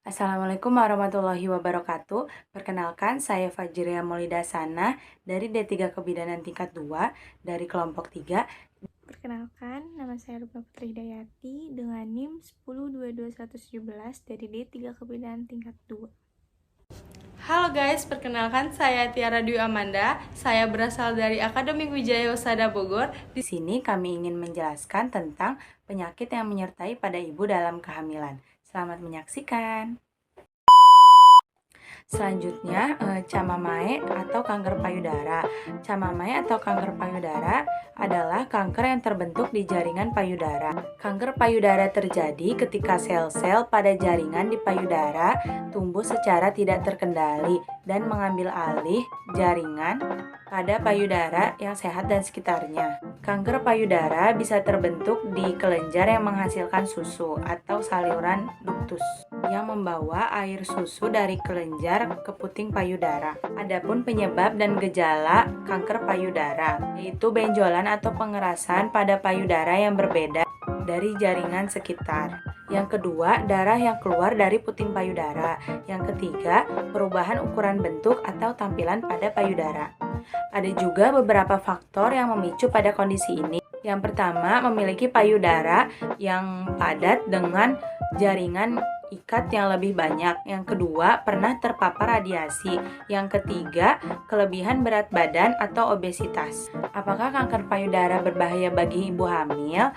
Assalamualaikum warahmatullahi wabarakatuh. Perkenalkan, saya Fajria Maulidasana dari D3 Kebidanan tingkat 2 dari kelompok 3. Perkenalkan, nama saya Rubna Putri Hidayati dengan NIM 10222117 dari D3 Kebidanan tingkat 2. Halo guys, perkenalkan saya Tiara Dwi Amanda. Saya berasal dari Akademik Wijaya Husada Bogor. Di sini kami ingin menjelaskan tentang penyakit yang menyertai pada ibu dalam kehamilan. Selamat menyaksikan. Selanjutnya, camamae atau kanker payudara. Camamae atau kanker payudara adalah kanker yang terbentuk di jaringan payudara. Kanker payudara terjadi ketika sel-sel pada jaringan di payudara tumbuh secara tidak terkendali dan mengambil alih jaringan pada payudara yang sehat dan sekitarnya. Kanker payudara bisa terbentuk di kelenjar yang menghasilkan susu atau saluran ductus yang membawa air susu dari kelenjar ke puting payudara. Adapun penyebab dan gejala kanker payudara yaitu benjolan atau pengerasan pada payudara yang berbeda dari jaringan sekitar. Yang kedua, darah yang keluar dari puting payudara. Yang ketiga, perubahan ukuran bentuk atau tampilan pada payudara. Ada juga beberapa faktor yang memicu pada kondisi ini. Yang pertama, memiliki payudara yang padat dengan jaringan ikat yang lebih banyak. Yang kedua, pernah terpapar radiasi. Yang ketiga, kelebihan berat badan atau obesitas. Apakah kanker payudara berbahaya bagi ibu hamil?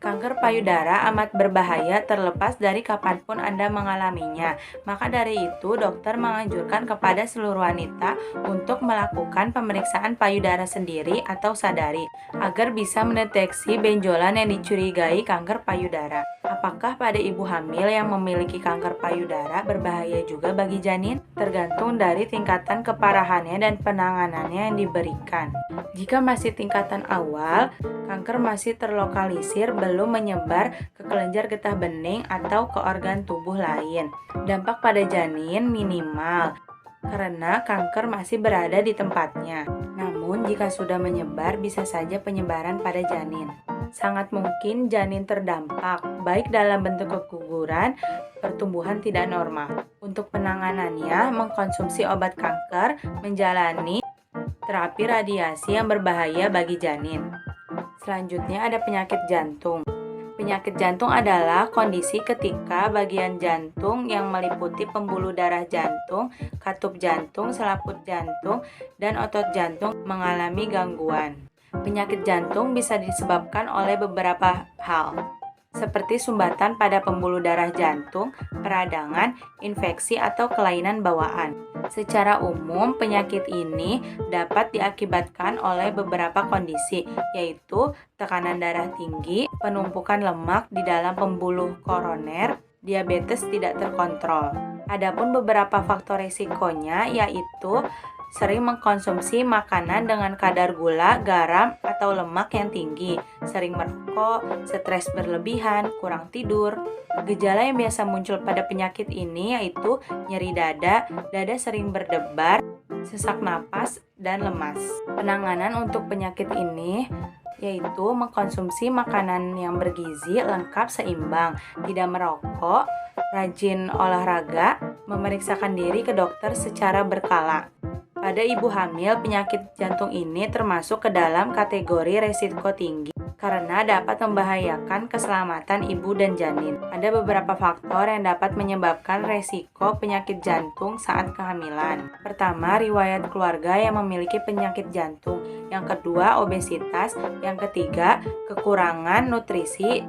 Kanker payudara amat berbahaya terlepas dari kapanpun Anda mengalaminya. Maka dari itu, dokter menganjurkan kepada seluruh wanita untuk melakukan pemeriksaan payudara sendiri atau sadari agar bisa mendeteksi benjolan yang dicurigai kanker payudara. Apakah pada ibu hamil yang memiliki kanker payudara berbahaya juga bagi janin? Tergantung dari tingkatan keparahannya dan penanganannya yang diberikan. Jika masih tingkatan awal, kanker masih terlokalisir belum menyebar ke kelenjar getah bening atau ke organ tubuh lain. Dampak pada janin minimal karena kanker masih berada di tempatnya. Namun jika sudah menyebar, bisa saja penyebaran pada janin. Sangat mungkin janin terdampak, baik dalam bentuk keguguran, pertumbuhan tidak normal. Untuk penanganannya, mengkonsumsi obat kanker, menjalani terapi radiasi yang berbahaya bagi janin. Selanjutnya ada penyakit jantung. Penyakit jantung adalah kondisi ketika bagian jantung yang meliputi pembuluh darah jantung, katup jantung, selaput jantung, dan otot jantung mengalami gangguan. Penyakit jantung bisa disebabkan oleh beberapa hal, seperti sumbatan pada pembuluh darah jantung, peradangan, infeksi, atau kelainan bawaan. Secara umum, penyakit ini dapat diakibatkan oleh beberapa kondisi, yaitu tekanan darah tinggi, penumpukan lemak di dalam pembuluh koroner, diabetes tidak terkontrol. Adapun beberapa faktor risikonya yaitu sering mengkonsumsi makanan dengan kadar gula, garam, atau lemak yang tinggi, sering merokok, stres berlebihan, kurang tidur. Gejala yang biasa muncul pada penyakit ini yaitu nyeri dada, dada sering berdebar, sesak napas, dan lemas. Penanganan untuk penyakit ini yaitu mengkonsumsi makanan yang bergizi, lengkap, seimbang, tidak merokok, rajin olahraga, memeriksakan diri ke dokter secara berkala. Pada ibu hamil, penyakit jantung ini termasuk ke dalam kategori resiko tinggi karena dapat membahayakan keselamatan ibu dan janin. Ada beberapa faktor yang dapat menyebabkan resiko penyakit jantung saat kehamilan. Pertama, riwayat keluarga yang memiliki penyakit jantung. Yang kedua, obesitas. Yang ketiga, kekurangan nutrisi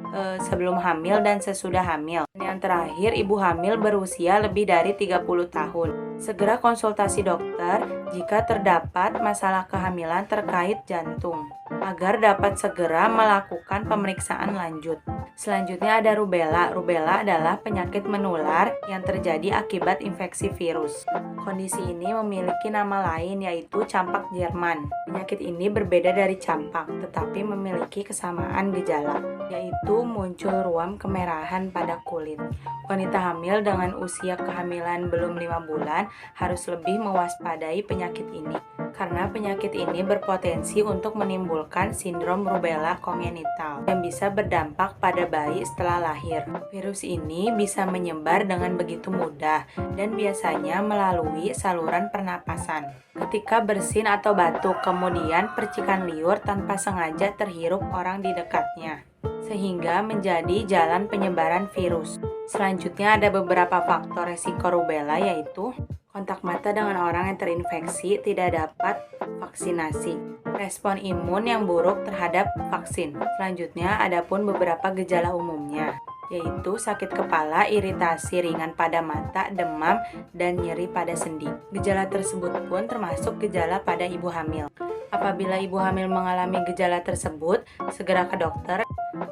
sebelum hamil dan sesudah hamil. Dan yang terakhir, ibu hamil berusia lebih dari 30 tahun. Segera konsultasi dokter jika terdapat masalah kehamilan terkait jantung, agar dapat segera melakukan pemeriksaan lanjut. Selanjutnya ada rubella. Rubella adalah penyakit menular yang terjadi akibat infeksi virus. Kondisi ini memiliki nama lain yaitu campak Jerman. Penyakit ini berbeda dari campak, tetapi memiliki kesamaan gejala, yaitu muncul ruam kemerahan pada kulit. Wanita hamil dengan usia kehamilan belum 5 bulan harus lebih mewaspadai penyakit ini karena penyakit ini berpotensi untuk menimbulkan sindrom rubella kongenital yang bisa berdampak pada bayi setelah lahir. Virus ini bisa menyebar dengan begitu mudah dan biasanya melalui saluran pernapasan. Ketika bersin atau batuk, kemudian percikan liur tanpa sengaja terhirup orang di dekatnya, sehingga menjadi jalan penyebaran virus. Selanjutnya ada beberapa faktor resiko rubella, yaitu kontak mata dengan orang yang terinfeksi, tidak dapat vaksinasi, respon imun yang buruk terhadap vaksin. Selanjutnya ada pun beberapa gejala umumnya, yaitu sakit kepala, iritasi ringan pada mata, demam, dan nyeri pada sendi. Gejala tersebut pun termasuk gejala pada ibu hamil. Apabila ibu hamil mengalami gejala tersebut, segera ke dokter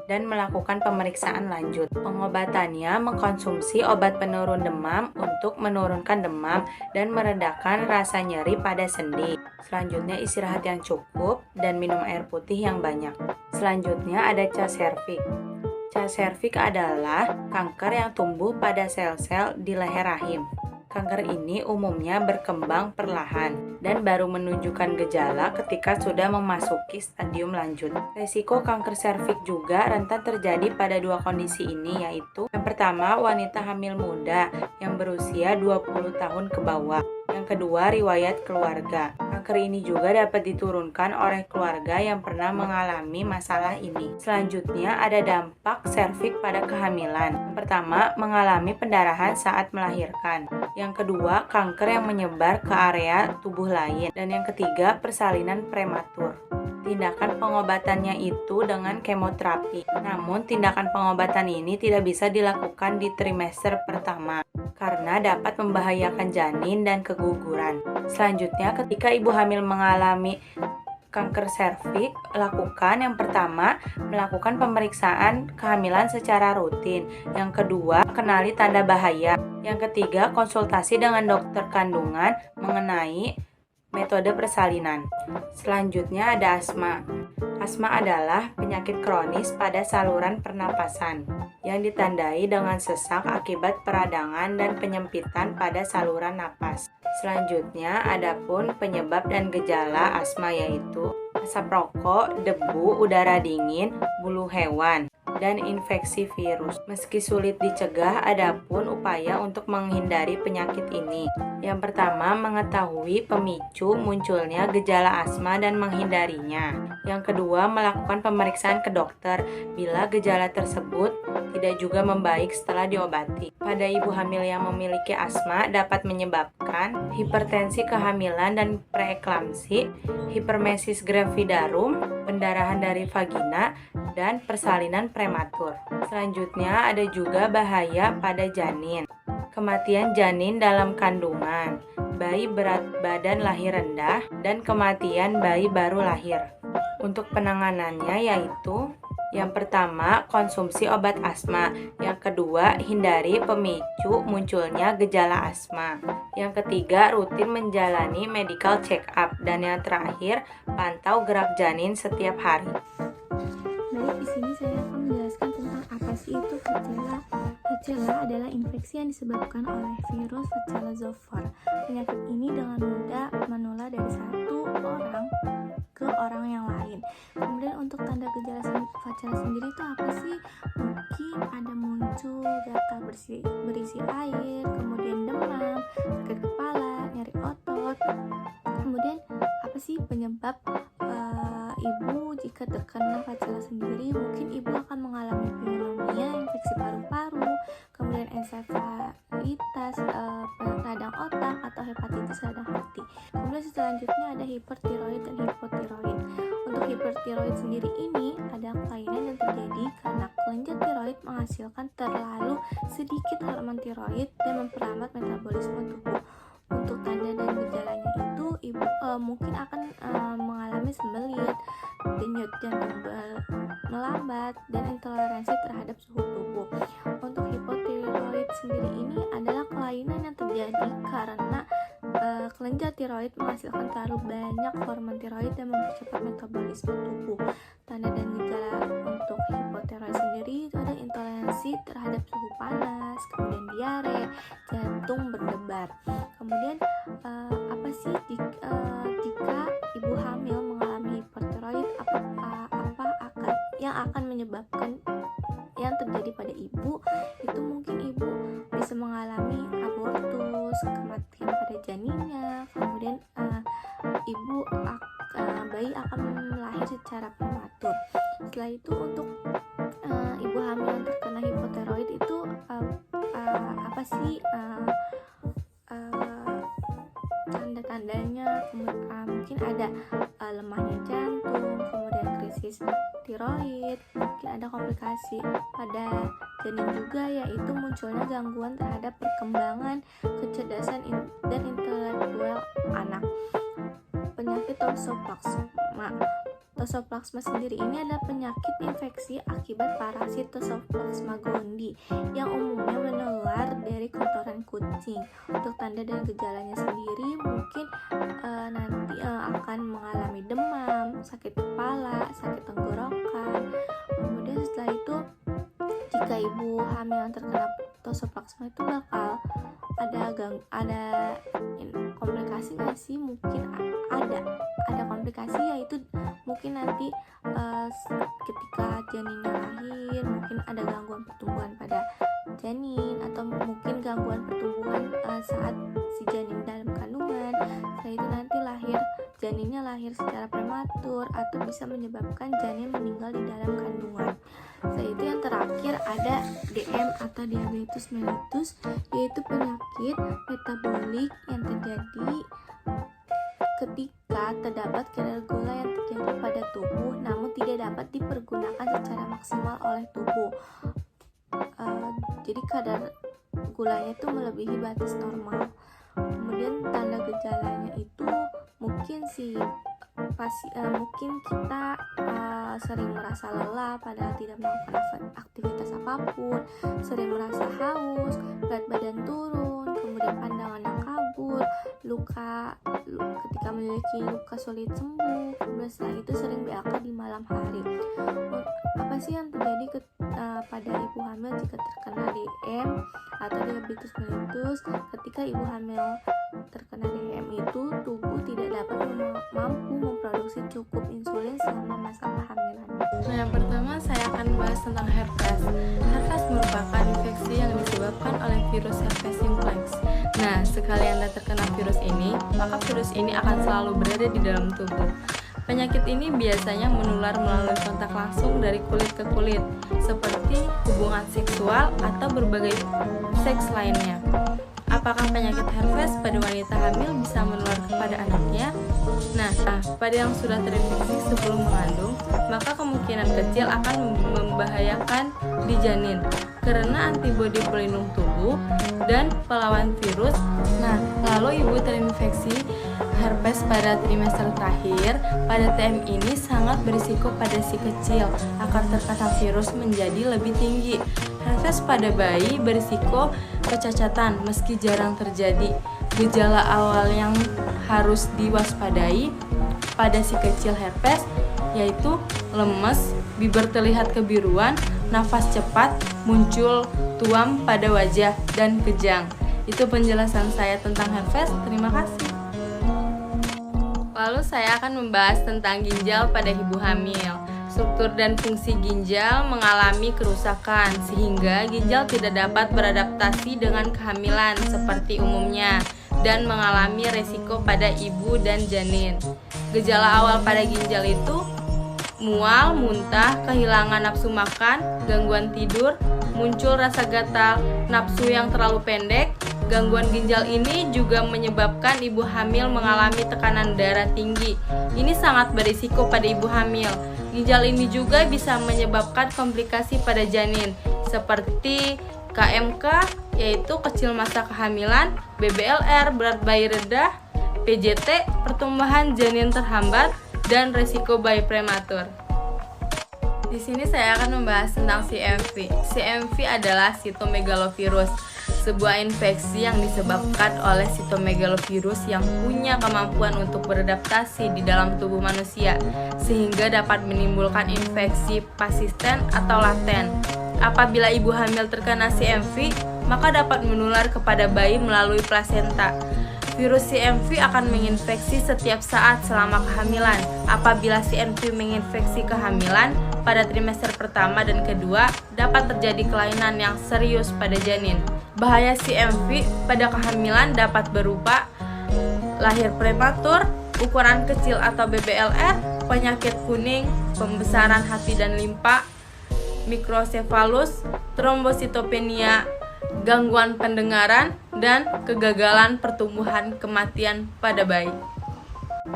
dan melakukan pemeriksaan lanjut. Pengobatannya mengkonsumsi obat penurun demam untuk menurunkan demam dan meredakan rasa nyeri pada sendi. Selanjutnya istirahat yang cukup dan minum air putih yang banyak. Selanjutnya ada cas serviks. Cas serviks adalah kanker yang tumbuh pada sel-sel di leher rahim. Kanker ini umumnya berkembang perlahan dan baru menunjukkan gejala ketika sudah memasuki stadium lanjut. Risiko kanker serviks juga rentan terjadi pada dua kondisi ini, yaitu yang pertama, wanita hamil muda yang berusia 20 tahun ke bawah. Yang kedua, riwayat keluarga. Kanker ini juga dapat diturunkan oleh keluarga yang pernah mengalami masalah ini. Selanjutnya ada dampak serviks pada kehamilan. Yang pertama, mengalami pendarahan saat melahirkan. Yang kedua, kanker yang menyebar ke area tubuh lain. Dan yang ketiga, persalinan prematur. Tindakan pengobatannya itu dengan kemoterapi. Namun, tindakan pengobatan ini tidak bisa dilakukan di trimester pertama karena dapat membahayakan janin dan keguguran. Selanjutnya, ketika ibu hamil mengalami kanker serviks, lakukan yang pertama, melakukan pemeriksaan kehamilan secara rutin. Yang kedua, kenali tanda bahaya. Yang ketiga, konsultasi dengan dokter kandungan mengenai metode persalinan. Selanjutnya ada asma. Asma adalah penyakit kronis pada saluran pernapasan yang ditandai dengan sesak akibat peradangan dan penyempitan pada saluran napas. Selanjutnya ada pun penyebab dan gejala asma, yaitu asap rokok, debu, udara dingin, bulu hewan, dan infeksi virus. Meski sulit dicegah, ada pun upaya untuk menghindari penyakit ini. Yang pertama, mengetahui pemicu munculnya gejala asma dan menghindarinya. Yang kedua, melakukan pemeriksaan ke dokter bila gejala tersebut tidak juga membaik setelah diobati. Pada ibu hamil yang memiliki asma dapat menyebabkan hipertensi kehamilan dan preeklamsi, hipermesis gravidarum, pendarahan dari vagina, dan persalinan prematur. Selanjutnya ada juga bahaya pada janin. Kematian janin dalam kandungan, bayi berat badan lahir rendah, dan kematian bayi baru lahir. Untuk penanganannya yaitu yang pertama, konsumsi obat asma. Yang kedua, hindari pemicu munculnya gejala asma. Yang ketiga, rutin menjalani medical check-up. Dan yang terakhir, pantau gerak janin setiap hari. Baik, di sini saya akan menjelaskan tentang apa sih itu Vacella. Vacella adalah infeksi yang disebabkan oleh virus Vacella zoster. Penyakit ini dengan mudah menular dari satu orang ke orang yang lain. Kemudian untuk tanda gejala Vacella sendiri itu apa sih? Mungkin ada muncul gatal berisi air, kemudian demam, sakit kepala, nyeri otot. Kemudian apa sih penyebab ibu jika terkena Vacella sendiri? Mungkin ibu akan mengalami pneumonia, infeksi paru-paru, kemudian ensefalitis, radang otak, atau hepatitis radang hati. Kemudian selanjutnya ada hipertiroid dan hipotiroid. Untuk hipertiroid sendiri ini ada kelainan yang terjadi karena kelenjar tiroid menghasilkan terlalu sedikit hormon tiroid dan memperlambat metabolisme tubuh. Untuk tanda dan gejalanya itu ibu mungkin akan mengalami sembelit, denyut jantung melambat, dan intoleransi terhadap suhu tubuh. Untuk hipotiroid sendiri ini adalah kelainan yang terjadi karena kelenjar tiroid menghasilkan terlalu banyak hormon tiroid dan mempercepat metabolisme tubuh. Tanda dan gejala untuk hipotiroid sendiri itu ada intoleransi terhadap suhu panas, kemudian diare, jantung berdebar. Kemudian apa sih jika bisa mengalami abortus, kematian pada janinnya, kemudian bayi akan lahir secara prematur. Setelah itu untuk ibu hamil yang terkena hipotiroid itu apa sih tanda-tandanya? Mungkin ada lemahnya jantung, kemudian krisis tiroid, mungkin ada komplikasi pada janin juga, yaitu munculnya gangguan terhadap perkembangan kecerdasan dan intelektual anak. Penyakit Toxoplasma sendiri ini adalah penyakit infeksi akibat parasit Toxoplasma gondii yang umumnya menular dari kotoran kucing. Untuk tanda dan gejalanya sendiri mungkin nanti akan mengalami demam, sakit kepala, sakit tenggorokan. Kemudian setelah itu jika ibu hamil yang terkena Toxoplasma itu bakal ada komplikasi nggak sih? Mungkin ada komplikasi, yaitu mungkin nanti ketika janinnya lahir mungkin ada gangguan pertumbuhan pada janin, atau mungkin gangguan pertumbuhan saat si janin dalam kandungan. Setelah itu nanti janinnya lahir secara prematur atau bisa menyebabkan janin meninggal di dalam kandungan. Setelah itu yang terakhir ada DM atau diabetes mellitus, yaitu penyakit metabolik yang terjadi ketika terdapat kadar gula yang terjadi pada tubuh namun tidak dapat dipergunakan secara maksimal oleh tubuh. Jadi kadar gulanya itu melebihi batas normal. Kemudian tanda gejalanya itu mungkin kita sering merasa lelah padahal tidak melakukan aktivitas apapun, sering merasa haus, berat badan turun, kemudian pandangan yang kabur, ketika memiliki luka sulit sembuh, kemudian setelah itu sering BAK di malam hari. Apa sih yang terjadi pada ibu hamil jika terkena DM atau diabetes mellitus? Ketika ibu hamil terkena DM itu, tubuh tidak dapat mampu memproduksi cukup insulin selama masa kehamilan. Nah, yang pertama saya akan membahas tentang herpes. Herpes merupakan infeksi yang disebabkan oleh virus herpes simplex. Nah, sekali Anda terkena virus ini, maka virus ini akan selalu berada di dalam tubuh. Penyakit ini biasanya menular melalui kontak langsung dari kulit ke kulit, seperti hubungan seksual atau berbagai seks lainnya. Apakah penyakit herpes pada wanita hamil bisa menular kepada anaknya? Nah, pada yang sudah terinfeksi sebelum mengandung, maka kemungkinan kecil akan membahayakan di janin karena antibodi pelindung tubuh dan pelawan virus. Nah, lalu ibu terinfeksi herpes pada trimester terakhir, pada TM ini sangat berisiko pada si kecil akan terkena virus menjadi lebih tinggi. Herpes pada bayi berisiko kecacatan meski jarang terjadi. Gejala awal yang harus diwaspadai pada si kecil herpes yaitu lemes, bibir terlihat kebiruan, nafas cepat, muncul tuam pada wajah, dan kejang. Itu penjelasan saya tentang herpes. Terima kasih. Lalu saya akan membahas tentang ginjal pada ibu hamil. Struktur dan fungsi ginjal mengalami kerusakan sehingga ginjal tidak dapat beradaptasi dengan kehamilan seperti umumnya dan mengalami resiko pada ibu dan janin. Gejala awal pada ginjal itu mual, muntah, kehilangan nafsu makan, gangguan tidur, muncul rasa gatal, nafsu yang terlalu pendek. Gangguan ginjal ini juga menyebabkan ibu hamil mengalami tekanan darah tinggi. Ini sangat berisiko pada ibu hamil. Ginjal ini juga bisa menyebabkan komplikasi pada janin seperti KMK, yaitu kecil masa kehamilan, BBLR, berat bayi rendah, PJT, pertumbuhan janin terhambat, dan resiko bayi prematur. Di sini saya akan membahas tentang CMV. CMV adalah sitomegalovirus, sebuah infeksi yang disebabkan oleh sitomegalovirus yang punya kemampuan untuk beradaptasi di dalam tubuh manusia, sehingga dapat menimbulkan infeksi persisten atau laten. Apabila ibu hamil terkena CMV, maka dapat menular kepada bayi melalui plasenta. Virus CMV akan menginfeksi setiap saat selama kehamilan. Apabila CMV menginfeksi kehamilan pada trimester pertama dan kedua, dapat terjadi kelainan yang serius pada janin. Bahaya CMV pada kehamilan dapat berupa lahir prematur, ukuran kecil atau BBLR, penyakit kuning, pembesaran hati dan limpa, mikrosefalus, trombositopenia, gangguan pendengaran, dan kegagalan pertumbuhan kematian pada bayi.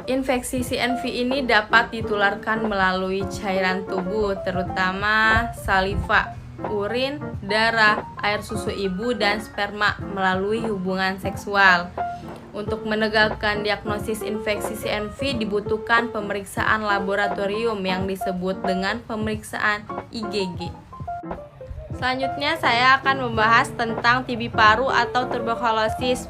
Infeksi CNV ini dapat ditularkan melalui cairan tubuh, terutama saliva, urin, darah, air susu ibu, dan sperma melalui hubungan seksual. Untuk menegakkan diagnosis infeksi CNV dibutuhkan pemeriksaan laboratorium yang disebut dengan pemeriksaan IgG. Selanjutnya saya akan membahas tentang TB paru atau tuberkulosis.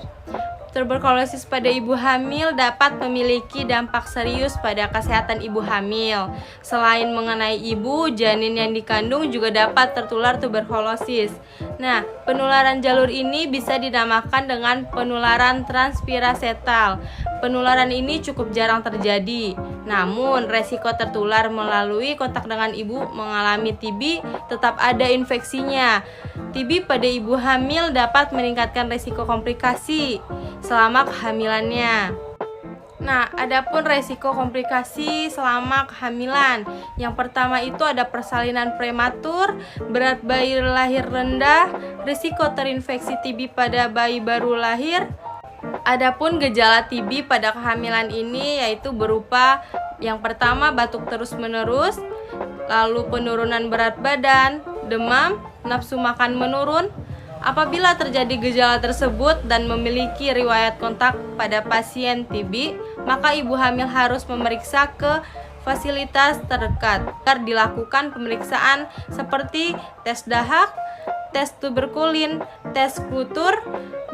Tuberkulosis pada ibu hamil dapat memiliki dampak serius pada kesehatan ibu hamil. Selain mengenai ibu, janin yang dikandung juga dapat tertular tuberkulosis. Nah, penularan jalur ini bisa dinamakan dengan penularan transpirasetal. Penularan ini cukup jarang terjadi. Namun, resiko tertular melalui kontak dengan ibu mengalami TB tetap ada infeksinya. TB pada ibu hamil dapat meningkatkan resiko komplikasi selama kehamilannya. Nah, adapun resiko komplikasi selama kehamilan. Yang pertama itu ada persalinan prematur, berat bayi lahir rendah, risiko terinfeksi TB pada bayi baru lahir. Adapun gejala TB pada kehamilan ini yaitu berupa yang pertama batuk terus-menerus, lalu penurunan berat badan, demam, nafsu makan menurun. Apabila terjadi gejala tersebut dan memiliki riwayat kontak pada pasien TB, maka ibu hamil harus memeriksa ke fasilitas terdekat agar dilakukan pemeriksaan seperti tes dahak, tes tuberkulin, tes kultur,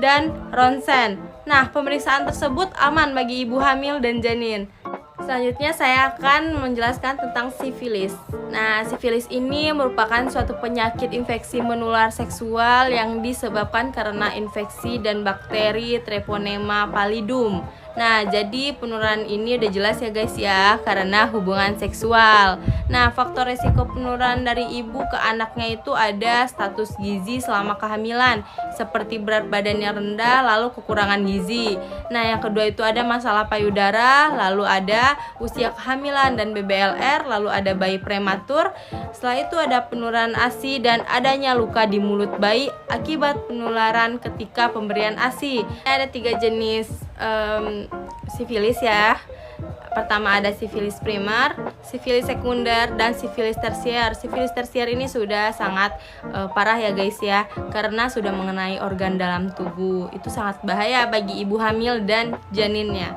dan ronsen. Nah, pemeriksaan tersebut aman bagi ibu hamil dan janin. Selanjutnya saya akan menjelaskan tentang sifilis. Nah, sifilis ini merupakan suatu penyakit infeksi menular seksual yang disebabkan karena infeksi dan bakteri Treponema pallidum. Nah, jadi penularan ini udah jelas ya guys ya, karena hubungan seksual. Nah, faktor resiko penularan dari ibu ke anaknya itu ada status gizi selama kehamilan, seperti berat badannya rendah, lalu kekurangan gizi. Nah, yang kedua itu ada masalah payudara, lalu ada usia kehamilan dan BBLR, lalu ada bayi prematur. Setelah itu ada penularan ASI dan adanya luka di mulut bayi akibat penularan ketika pemberian ASI. Ada 3 jenis sifilis ya. Pertama ada sifilis primer, sifilis sekunder, dan sifilis tersier. Sifilis tersier ini sudah sangat parah ya guys ya, karena sudah mengenai organ dalam tubuh. Itu sangat bahaya bagi ibu hamil dan janinnya.